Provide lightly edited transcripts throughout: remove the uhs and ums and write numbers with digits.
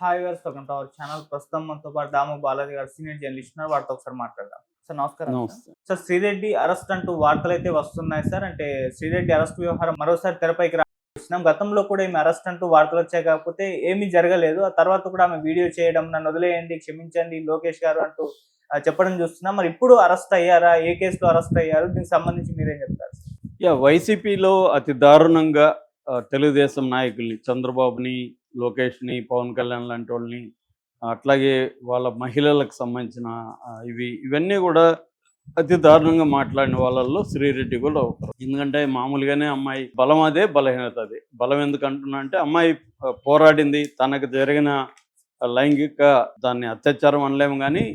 Hi viewers, welcome to our channel. ప్రస్తుతం మనతో పాటు దాము బాలాజీ గారు సీనియర్ జర్నలిస్ట్ ఉన్నారు. వారితో ఒకసారి మాట్లాడదాం. సార్ నమస్కారం. నమస్తే. సార్ శ్రీరెడ్డి అరెస్ట్ అంటూ వార్తలైతే వస్తున్నాయి సార్. అంటే శ్రీరెడ్డి అరెస్ట్ వ్యవహారం మరోసారి తెరపైకి రాసినాం. గతంలో కూడా ఈమె అరెస్ట్ అంటూ వార్తలు వచ్చాయి, కాకపోతే ఏమీ జరగలేదు. ఆ తర్వాత కూడా ఆమె వీడియో చేయడం, నన్ను వదిలేయండి, క్షమించండి లోకేష్ గారు అంటూ చెప్పడం చూస్తున్నాం. మరి ఇప్పుడు అరెస్ట్ అయ్యారా? ఏ కేసులో అరెస్ట్ అయ్యారు? దీనికి సంబంధించి మీరేం చెప్తారు? వైసీపీలో అతి దారుణంగా తెలుగుదేశం నాయకుల్ని, చంద్రబాబుని, లోకేష్ని, పవన్ కళ్యాణ్ లాంటి వాళ్ళని, అట్లాగే వాళ్ళ మహిళలకు సంబంధించిన ఇవన్నీ కూడా అతి దారుణంగా మాట్లాడిన వాళ్ళల్లో శ్రీరెడ్డి కూడా ఒకరు. ఎందుకంటే మామూలుగానే అమ్మాయి బలం అదే, బలహీనత అదే. బలం ఎందుకు అంటున్నా అంటే, అమ్మాయి పోరాడింది, తనకు జరిగిన లైంగిక దాన్ని అత్యాచారం అనలేము, కానీ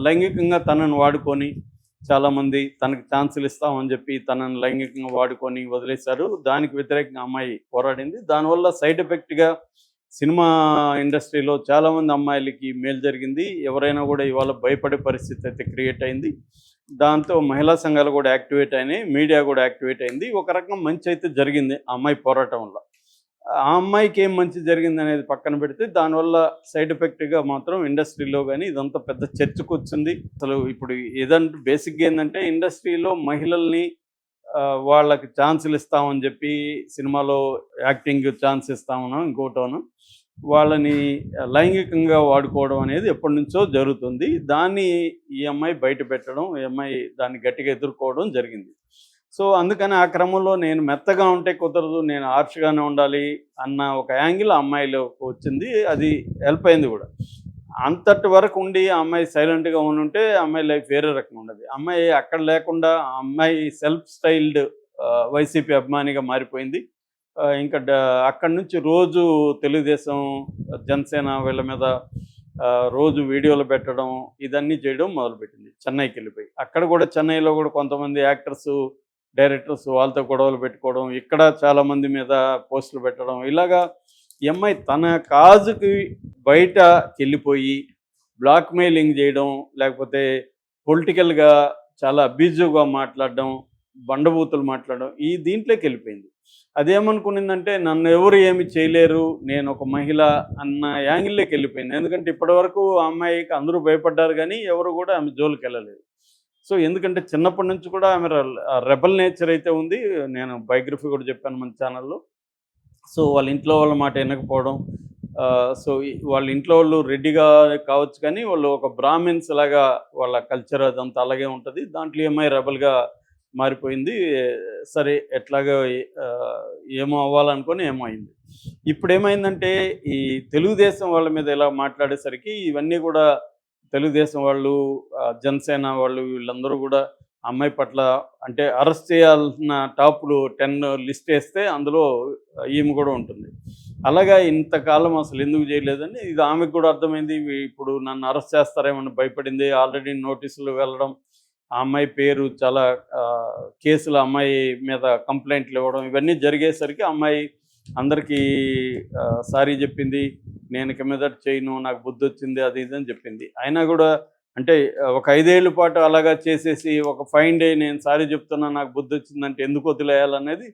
లైంగికంగా తనను వాడుకొని చాలామంది తనకు ఛాన్సులు ఇస్తామని చెప్పి తనను లైంగికంగా వాడుకొని వదిలేశారు. దానికి వ్యతిరేకంగా అమ్మాయి పోరాడింది. దానివల్ల సైడ్ ఎఫెక్ట్గా సినిమా ఇండస్ట్రీలో చాలామంది అమ్మాయిలకి మేలు జరిగింది. ఎవరైనా కూడా ఇవాళ భయపడే పరిస్థితి అయితే క్రియేట్ అయింది. దాంతో మహిళా సంఘాలు కూడా యాక్టివేట్ అయినాయి, మీడియా కూడా యాక్టివేట్ అయింది. ఒక రకం మంచి అయితే జరిగింది ఆ అమ్మాయి పోరాటం వల్ల. ఆ అమ్మాయికి ఏం మంచి జరిగింది అనేది పక్కన పెడితే, దానివల్ల సైడ్ ఎఫెక్ట్గా మాత్రం ఇండస్ట్రీలో కానీ ఇదంతా పెద్ద చర్చకు వచ్చింది. అసలు ఇప్పుడు ఏదంటే బేసిక్గా ఏంటంటే, ఇండస్ట్రీలో మహిళల్ని వాళ్ళకి ఛాన్సులు ఇస్తామని చెప్పి సినిమాలో యాక్టింగ్ ఛాన్స్ ఇస్తామనో ఇంకోటోనో వాళ్ళని లైంగికంగా వాడుకోవడం అనేది ఎప్పటి నుంచో జరుగుతుంది. దాన్ని ఈ అమ్మాయి బయట పెట్టడం, ఈ అమ్మాయి దాన్ని గట్టిగా ఎదుర్కోవడం జరిగింది. సో అందుకని ఆ క్రమంలో నేను మెత్తగా ఉంటే కుదరదు, నేను హార్ష్గానే ఉండాలి అన్న ఒక యాంగిల్ ఆ అమ్మాయిలో వచ్చింది. అది హెల్ప్ అయింది కూడా. అంతటి వరకు ఉండి ఆ అమ్మాయి సైలెంట్గా ఉంటే ఆ అమ్మాయి లైఫ్ వేరే రకంగా ఉండదు. అమ్మాయి అక్కడ లేకుండా ఆ అమ్మాయి సెల్ఫ్ స్టైల్డ్ వైసీపీ అభిమానిగా మారిపోయింది. ఇంకా అక్కడి నుంచి రోజు తెలుగుదేశం, జనసేన వీళ్ళ మీద రోజు వీడియోలు పెట్టడం, ఇదన్నీ చేయడం మొదలుపెట్టింది. చెన్నైకి వెళ్ళిపోయి అక్కడ కూడా, చెన్నైలో కూడా కొంతమంది యాక్టర్స్, డైరెక్టర్స్ వాళ్ళతో గొడవలు పెట్టుకోవడం, ఇక్కడ చాలామంది మీద పోస్టులు పెట్టడం, ఇలాగా ఈ అమ్మాయి తన కాజుకి బయటకి వెళ్ళిపోయి బ్లాక్మెయిలింగ్ చేయడం, లేకపోతే పొలిటికల్గా చాలా అబ్యూజివ్గా మాట్లాడడం, బండబూతులు మాట్లాడడం, ఈ దీంట్లోకి వెళ్ళిపోయింది. అదేమనుకునిందంటే, నన్ను ఎవరు ఏమి చేయలేరు, నేను ఒక మహిళ అన్న యాంగిల్లోకి వెళ్ళిపోయింది. ఎందుకంటే ఇప్పటివరకు ఆ అమ్మాయికి అందరూ భయపడ్డారు, కానీ ఎవరు కూడా ఆమె జోలికి వెళ్ళలేదు. సో ఎందుకంటే చిన్నప్పటి నుంచి కూడా ఆమె రెబల్ నేచర్ అయితే ఉంది. నేను బయోగ్రఫీ కూడా చెప్పాను మన ఛానల్లో. సో వాళ్ళ ఇంట్లో వాళ్ళ మాట వినకపోవడం, సో వాళ్ళ ఇంట్లో వాళ్ళు రెడ్డిగా కావచ్చు, కానీ వాళ్ళు ఒక బ్రాహ్మిన్స్ లాగా వాళ్ళ కల్చర్ అదంతా అలాగే ఉంటుంది. దాంట్లో ఏమై రెబల్గా మారిపోయింది. సరే ఎట్లాగా ఏమో అవ్వాలనుకొని ఏమో అయింది. ఇప్పుడు ఏమైందంటే, ఈ తెలుగుదేశం వాళ్ళ మీద ఇలా మాట్లాడేసరికి ఇవన్నీ కూడా తెలుగుదేశం వాళ్ళు, జనసేన వాళ్ళు, వీళ్ళందరూ కూడా అమ్మాయి పట్ల అంటే అరెస్ట్ చేయాల్సిన టాప్లు 10 లిస్ట్ వేస్తే అందులో ఈమె కూడా ఉంటుంది. అలాగా ఇంతకాలం అసలు ఎందుకు చేయలేదని ఇది ఆమెకు కూడా అర్థమైంది. ఇప్పుడు నన్ను అరెస్ట్ చేస్తారేమని భయపడింది. ఆల్రెడీ నోటీసులు వెళ్ళడం, ఆ అమ్మాయి పేరు చాలా కేసులు అమ్మాయి మీద కంప్లైంట్లు ఇవ్వడం, ఇవన్నీ జరిగేసరికి అమ్మాయి అందరికీ సారీ చెప్పింది. నేను ఇక మీదట చేయను, నాకు బుద్ధి వచ్చింది, అది ఇది అని చెప్పింది. అయినా కూడా అంటే ఒక 5 ఏళ్ల పాటు అలాగా చేసేసి ఒక ఫైన్ డే నేను సారీ చెప్తున్నా, నాకు బుద్ధి వచ్చిందంటే ఎందుకు వదిలేయాలనేది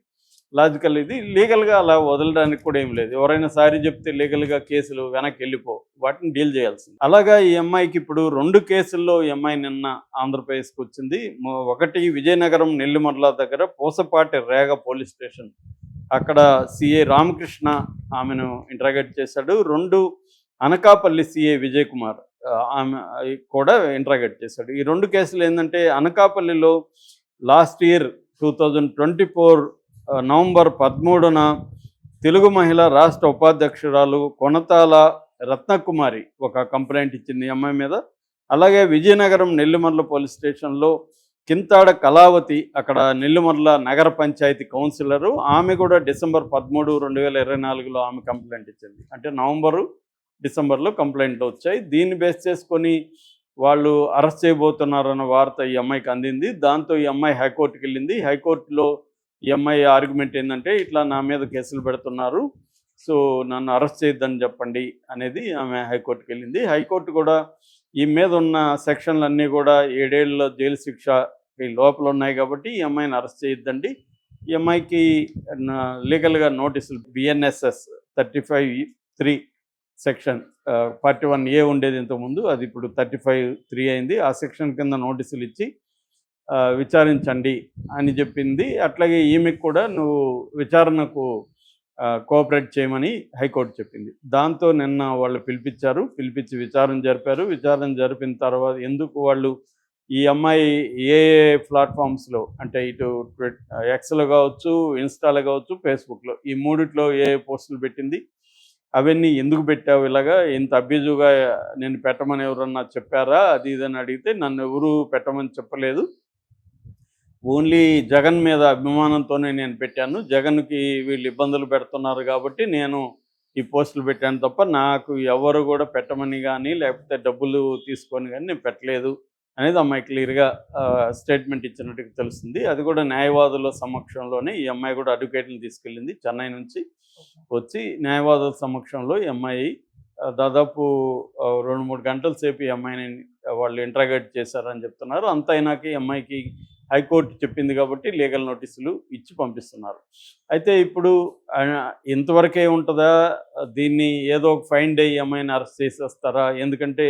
లాజికల్. ఇది లీగల్గా అలా వదలడానికి కూడా ఏం లేదు. ఎవరైనా సారీ చెప్తే లీగల్గా కేసులు వెనక్కి వెళ్ళిపో, వాటిని డీల్ చేయాల్సింది. అలాగా ఈ అమ్మాయికి ఇప్పుడు 2 కేసుల్లో ఈ అమ్మాయి నిన్న ఆంధ్రప్రదేశ్కి వచ్చింది. ఒకటి విజయనగరం నెల్లిమర్ల దగ్గర పూసపాటి రేగ పోలీస్ స్టేషన్, అక్కడ సిఐ రామకృష్ణ ఆమెను ఇంటరాగేట్ చేశాడు. 2 అనకాపల్లి సిఐ విజయ్ కుమార్ ఆమె కూడా ఇంటరాగేట్ చేశాడు. ఈ 2 కేసులు ఏంటంటే, అనకాపల్లిలో లాస్ట్ ఇయర్ 2024 నవంబర్ 13న తెలుగు మహిళ రాష్ట్ర ఉపాధ్యక్షురాలు కొనతాల రత్నకుమారి ఒక కంప్లైంట్ ఇచ్చింది ఈ అమ్మాయి మీద. అలాగే విజయనగరం నెల్లిమర్ల పోలీస్ స్టేషన్లో కింతాడ కళావతి, అక్కడ నెల్లిమర్ల నగర పంచాయతీ కౌన్సిలరు, ఆమె కూడా డిసెంబర్ 13, 2024లో ఆమె కంప్లైంట్ ఇచ్చింది. అంటే నవంబరు, డిసెంబర్లో కంప్లైంట్లు వచ్చాయి. దీన్ని బేస్ చేసుకొని వాళ్ళు అరెస్ట్ చేయబోతున్నారన్న వార్త ఈ అమ్మాయికి అందింది. దాంతో ఈ అమ్మాయి హైకోర్టుకి వెళ్ళింది. హైకోర్టులో ఈ అమ్మాయి ఆర్గ్యుమెంట్ ఏంటంటే, ఇట్లా నా మీద కేసులు పెడుతున్నారు, సో నన్ను అరెస్ట్ చేయొద్దని చెప్పండి అనేది ఆమె హైకోర్టుకి వెళ్ళింది. హైకోర్టు కూడా ఈ మీద ఉన్న సెక్షన్లన్నీ కూడా 7 ఏళ్ళ జైలు శిక్ష లోపల ఉన్నాయి కాబట్టి ఈ అమ్మాయిని అరెస్ట్ చేయొద్దండి. ఈ అమ్మాయికి లీగల్గా నోటీసులు BNSS 35(3) సెక్షన్ 41A ఉండేది ఇంతకుముందు, అది ఇప్పుడు 35(3) అయింది. ఆ సెక్షన్ కింద నోటీసులు ఇచ్చి విచారించండి అని చెప్పింది. అట్లాగే ఈమెకు కూడా నువ్వు విచారణకు కోఆపరేట్ చేయమని హైకోర్టు చెప్పింది. దాంతో నిన్న వాళ్ళు పిలిపించి విచారణ జరిపారు. విచారణ జరిపిన తర్వాత ఎందుకు వాళ్ళు ఈ అమ్మాయి ఏ ప్లాట్ఫామ్స్లో అంటే ఇటు ఎక్స్లో కావచ్చు, ఇన్స్టాలో కావచ్చు, ఫేస్బుక్లో, ఈ మూడిట్లో ఏ పోస్టులు పెట్టింది, అవన్నీ ఎందుకు పెట్టావు, ఇలాగా ఇంత అబ్యూజివ్గా నేను పెట్టమని ఎవరన్నా చెప్పారా, అది ఇదని అడిగితే నన్ను ఎవరు పెట్టమని చెప్పలేదు, ఓన్లీ జగన్ మీద అభిమానంతోనే నేను పెట్టాను, జగన్కి వీళ్ళు ఇబ్బందులు పెడుతున్నారు కాబట్టి నేను ఈ పోస్టులు పెట్టాను తప్ప నాకు ఎవరు కూడా పెట్టమని కానీ లేకపోతే డబ్బులు తీసుకొని కానీ నేను పెట్టలేదు అనేది అమ్మాయి క్లియర్గా స్టేట్మెంట్ ఇచ్చినట్టుగా తెలుస్తుంది. అది కూడా న్యాయవాదుల సమక్షంలోనే ఈ అమ్మాయి కూడా అడ్వకేట్ని తీసుకెళ్ళింది. చెన్నై నుంచి వచ్చి న్యాయవాదుల సమక్షంలో ఈ అమ్మాయి దాదాపు 2-3 గంటల సేపు ఈ అమ్మాయిని వాళ్ళు ఇంటరాగేట్ చేశారని చెప్తున్నారు. అంత అయినాక ఈ అమ్మాయికి హైకోర్టు చెప్పింది కాబట్టి లీగల్ నోటీసులు ఇచ్చి పంపిస్తున్నారు. అయితే ఇప్పుడు ఇంతవరకే ఉంటుందా, దీన్ని ఏదో ఒక ఫైన్ డే ఈ అమ్మాయిని అరెస్ట్ చేసేస్తారా? ఎందుకంటే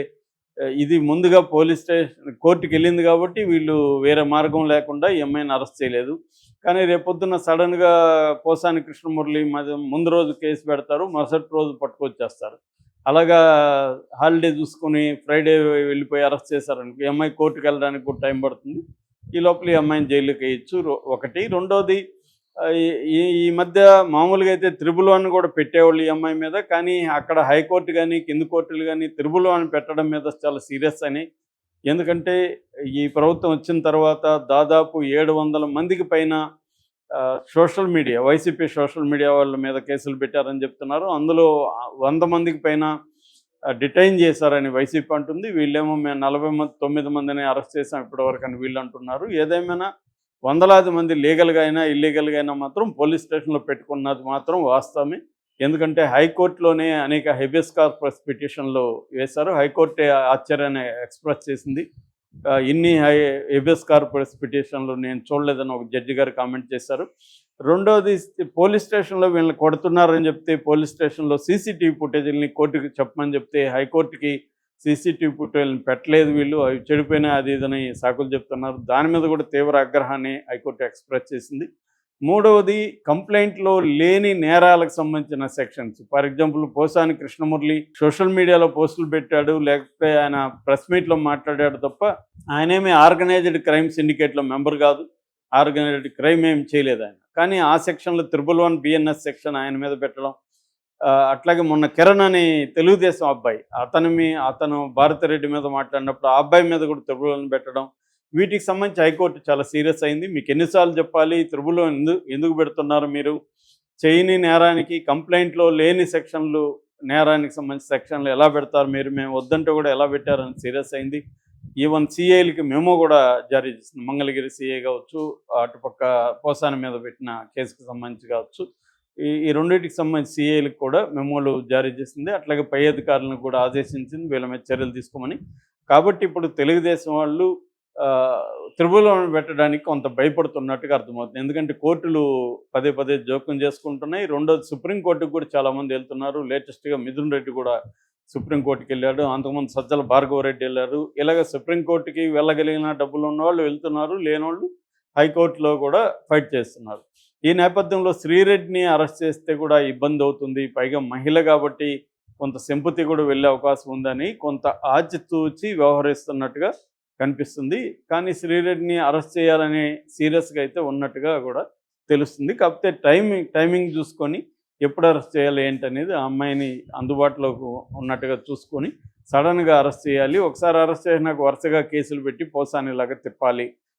ఇది ముందుగా పోలీస్ స్టేషన్ కోర్టుకి వెళ్ళింది కాబట్టి వీళ్ళు వేరే మార్గం లేకుండా ఈ అమ్మాయిని అరెస్ట్ చేయలేదు. కానీ రేపొద్దున సడన్గా పోసాని కృష్ణమురళి ముందు రోజు కేసు పెడతారు, మరుసటి రోజు పట్టుకొచ్చేస్తారు. అలాగా హాలిడే చూసుకొని ఫ్రైడే వెళ్ళిపోయి అరెస్ట్ చేశారనుకో, ఈ అమ్మాయి కోర్టుకు వెళ్ళడానికి కూడా టైం పడుతుంది. ఈ లోపల ఈ అమ్మాయిని జైలుకి వేయచ్చు ఒకటి. రెండోది, ఈ మధ్య మామూలుగా అయితే 111 కూడా పెట్టేవాళ్ళు ఈ అమ్మాయి మీద. కానీ అక్కడ హైకోర్టు కానీ కింది కోర్టులు కానీ 111 పెట్టడం మీద చాలా సీరియస్ అని. ఎందుకంటే ఈ ప్రభుత్వం వచ్చిన తర్వాత దాదాపు 700 మందికి పైన social media, YCP social media వాళ్ళ మీద కేసులు పెట్టారని చెప్తున్నారు. అందులో 100 మందికి పైన డిటైన్ చేశారని వైసీపీ అంటుంది. వీళ్ళేమో మేము 49 మందిని అరెస్ట్ చేసాం ఇప్పటివరకు అని వీళ్ళు అంటున్నారు. ఏదేమైనా వందలాది మంది లీగల్గా అయినా ఇల్లీగల్గా అయినా మాత్రం పోలీస్ స్టేషన్లో పెట్టుకున్నది మాత్రం వాస్తవమే. ఎందుకంటే హైకోర్టులోనే అనేక హెబియస్ కార్పస్ పిటిషన్లు వేశారు. హైకోర్టే ఆశ్చర్యాన్ని ఎక్స్ప్రెస్ చేసింది. ఇన్ని హెబియస్ కార్పస్ పిటిషన్లు నేను చూడలేదని ఒక జడ్జి గారు కామెంట్ చేశారు. రెండోది, పోలీస్ స్టేషన్లో వీళ్ళని కొడుతున్నారని చెప్తే పోలీస్ స్టేషన్లో సీసీటీవీ ఫుటేజీలని కోర్టుకి చెప్పమని చెప్తే హైకోర్టుకి సీసీటీవీ ఫుటేజ్ని పెట్టలేదు వీళ్ళు, అవి చెడిపోయినా అది ఇదని సాకులు చెప్తున్నారు. దాని మీద కూడా తీవ్ర ఆగ్రహాన్ని హైకోర్టు ఎక్స్ప్రెస్ చేసింది. మూడవది, కంప్లైంట్లో లేని నేరాలకు సంబంధించిన sections. For example, Posani Krishnamurali social మీడియాలో పోస్టులు పెట్టాడు, లేకపోతే ఆయన ప్రెస్ మీట్లో మాట్లాడాడు తప్ప ఆయనేమి ఆర్గనైజ్డ్ క్రైమ్ సిండికేట్లో మెంబర్ కాదు, ఆర్గనైజ్డ్ క్రైమ్ ఏం చేయలేదు ఆయన. కానీ ఆ సెక్షన్లో 111 BNS సెక్షన్ ఆయన మీద పెట్టడం. అట్లాగే మొన్న కిరణ్ అని తెలుగుదేశం అబ్బాయి, అతను భారతిరెడ్డి మీద మాట్లాడినప్పుడు ఆ అబ్బాయి మీద కూడా 111 పెట్టడం. వీటికి సంబంధించి హైకోర్టు చాలా సీరియస్ అయింది. మీకు ఎన్నిసార్లు చెప్పాలి, 111 ఎందుకు పెడుతున్నారు మీరు? చేయని నేరానికి కంప్లైంట్లో లేని సెక్షన్లు, నేరానికి సంబంధించి సెక్షన్లు ఎలా పెడతారు మీరు? మేము వద్దంటే కూడా ఎలా పెట్టారని సీరియస్ అయింది. ఈవెన్ సిఐలకి మెమో కూడా జారీ చేసింది. మంగళగిరి సిఐ కావచ్చు, అటుపక్క పోసాని మీద పెట్టిన కేసుకు సంబంధించి కావచ్చు, ఈ రెండింటికి సంబంధించి సిఐలకు కూడా మెమోలు జారీ చేసింది. అట్లాగే పై అధికారులను కూడా ఆదేశించింది వీళ్ళ మీద చర్యలు తీసుకోమని. కాబట్టి ఇప్పుడు తెలుగుదేశం వాళ్ళు 111 పెట్టడానికి కొంత భయపడుతున్నట్టుగా అర్థమవుతుంది. ఎందుకంటే కోర్టులు పదే జోక్యం చేసుకుంటున్నాయి. రెండోది, సుప్రీంకోర్టుకు కూడా చాలామంది వెళ్తున్నారు. లేటెస్ట్గా మిథున్ రెడ్డి కూడా సుప్రీంకోర్టుకి వెళ్ళాడు, అంతకుముందు సజ్జల భార్గవరెడ్డి వెళ్ళారు. ఇలాగ సుప్రీంకోర్టుకి వెళ్ళగలిగిన డబ్బులు ఉన్నవాళ్ళు వెళ్తున్నారు, లేనివాళ్ళు హైకోర్టులో కూడా ఫైట్ చేస్తున్నారు. ఈ నేపథ్యంలో శ్రీరెడ్డిని అరెస్ట్ చేస్తే కూడా ఇబ్బంది అవుతుంది, పైగా మహిళ కాబట్టి కొంత సింపతి కూడా వెళ్ళే అవకాశం ఉందని కొంత ఆచితూచి వ్యవహరిస్తున్నట్టుగా కనిపిస్తుంది. కానీ శ్రీరెడ్డిని అరెస్ట్ చేయాలని సీరియస్గా అయితే ఉన్నట్టుగా కూడా తెలుస్తుంది. కాకపోతే టైమింగ్ చూసుకొని ఎప్పుడు అరెస్ట్ చేయాలి ఏంటనేది ఆ అమ్మాయిని అందుబాటులోకి ఉన్నట్టుగా చూసుకొని సడన్గా అరెస్ట్ చేయాలి. ఒకసారి అరెస్ట్ చేసినాక వరుసగా కేసులు పెట్టి పోసానిలాగా తిప్పాలి